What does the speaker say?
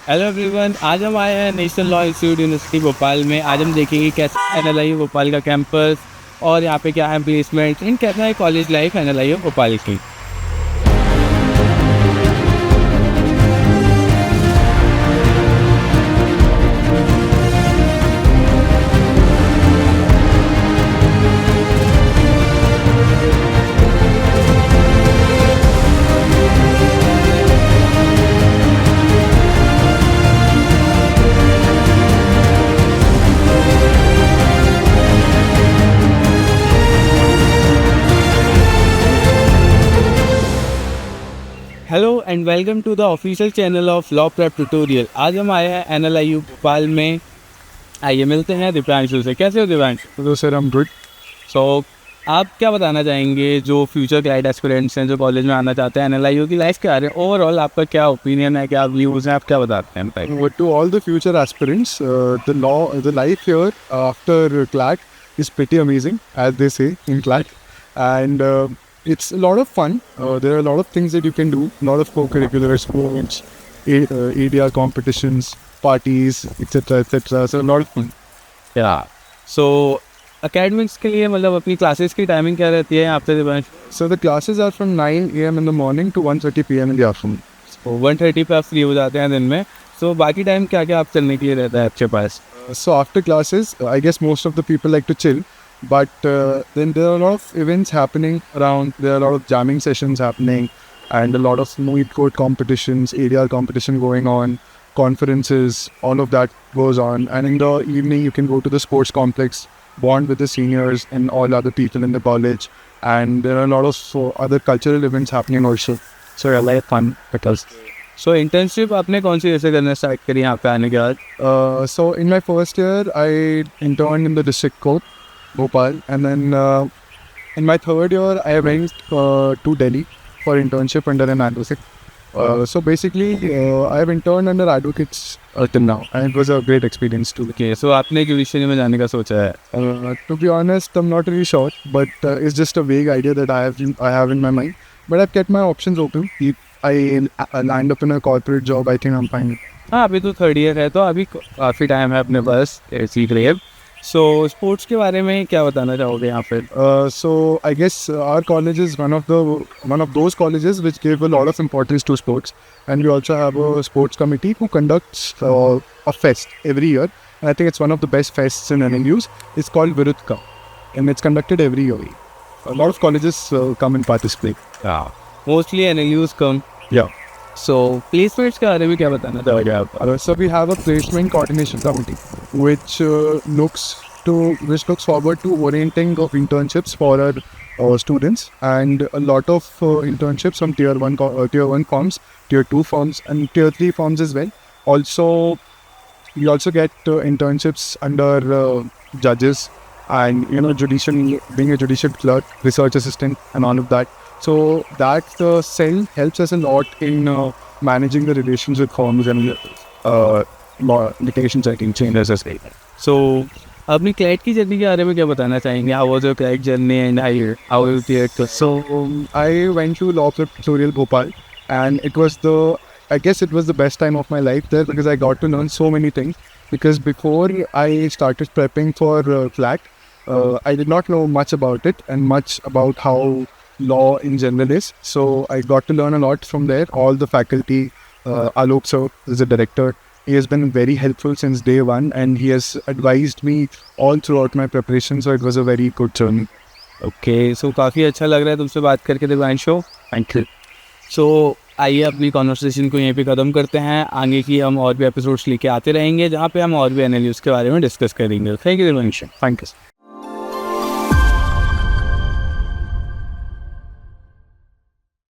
Hello everyone, आज हम आए हैं national law institute university Bhopal में। आज हम देखेंगे कैसा एनएलआई भोपाल का कैंपस और यहाँ पे क्या है प्लेसमेंट, इन कैसा है कॉलेज लाइफ एनएलआई भोपाल की। Hello and welcome to the official channel of law prep tutorial. आज हम आए हैं एनएलआई भोपाल में। आइए मिलते हैं दिव्यांशु से। कैसे हो Divyanshu? Hello sir, I am good. So आप क्या बताना चाहेंगे जो फ्यूचर ग्रेड एस्पिरेंट्स हैं जो कॉलेज में आना चाहते हैं एनएलआई की लाइफ के बारे में? ओवरऑल आपका क्या ओपिनियन है, क्या व्यूज़ हैं, आप क्या बताते हैं? To all the future aspirants, the life here after CLAT is pretty amazing, as they say in CLAT, and it's a lot of fun. There are a lot of things that you can do, a lot of co-curricular sports, ADR competitions, parties, etc., etc. So a lot of fun. या सो academics के लिए मतलब अपनी classes की timing क्या रहती है यहाँ पे Divyanshu? So the classes are from 9 a.m. in the morning to 1:30 p.m. in the afternoon. 1:30 पे आप फ्री हो जाते हैं दिन में। सो बाकी टाइम क्या क्या आप चलने के लिए रहता है आपके पास? So after classes, I guess most of the people like to chill, but then there are a lot of events happening around. There are a lot of jamming sessions happening, and a lot of moot court competitions, ADR competition going on, conferences, all of that goes on. And in the evening, you can go to the sports complex, bond with the seniors and all other people in the college. And there are a lot of other cultural events happening also. So I like fun because. So internship आपने कौन सी जैसे करना start करी यहाँ पे आने के बाद? So in my first year, I interned in the district court, Bhopal, and then in my third year, I went to Delhi for internship under an advocate. So basically, I have interned under advocates till now, and it was a great experience too. Okay, so आपने judiciary में जाने का सोचा है? To be honest, I'm not really sure, but it's just a vague idea that I have in my mind. But I've kept my options open. If I land up in a corporate job, I think I'm fine. हाँ, अभी तो third year है तो अभी काफ़ी time है अपने पास सीख रही है। सो स्पोर्ट्स के बारे में क्या बताना चाहोगे यहाँ पे? So I guess our college is one of those colleges which give a lot of importance to sports, and we also have a sports committee who conducts a fest every year. And I think it's one of the best fests in NLUs. It's called Virudka, and it's conducted every year. A lot of colleges come and participate. Mostly NLUs come. Yeah. So placements के बारे में क्या बताना चाहोगे आप? So we have a placement coordination committee which looks forward to orienting of internships for our students, and a lot of internships from tier 1 firms, tier 2 firms, and tier 3 firms as well. Also, we also get internships under judges and being a judicial clerk, research assistant, and all of that. So that cell helps us a lot in managing the relations with firms and litigations and changes as well. सो अपनी CLAT की journey के बारे में क्या बताना चाहेंगे? How was your CLAT journey and how you cleared? So I went to Law Prep Tutorial Bhopal, and I guess it was the best time of my life there because I got to learn so many things. Because before I started prepping for CLAT, I did not know much about it and much about how law in general is. So I got to learn a lot from there. All the faculty, Alok sir is the director. He has been very helpful since day one, and he has advised me all throughout my preparation. So it was a very good journey. Okay, so काफ़ी अच्छा लग रहा है तुमसे बात करके Divyanshu. Thank you. सो आइए अपनी कॉन्वर्सेशन को यहीं पे ख़त्म करते हैं। आगे की हम और भी एपिसोड्स लेके आते रहेंगे जहाँ पे हम और भी एनएलयूज के बारे में डिस्कस करेंगे। Thank you Divyanshu. Thank you.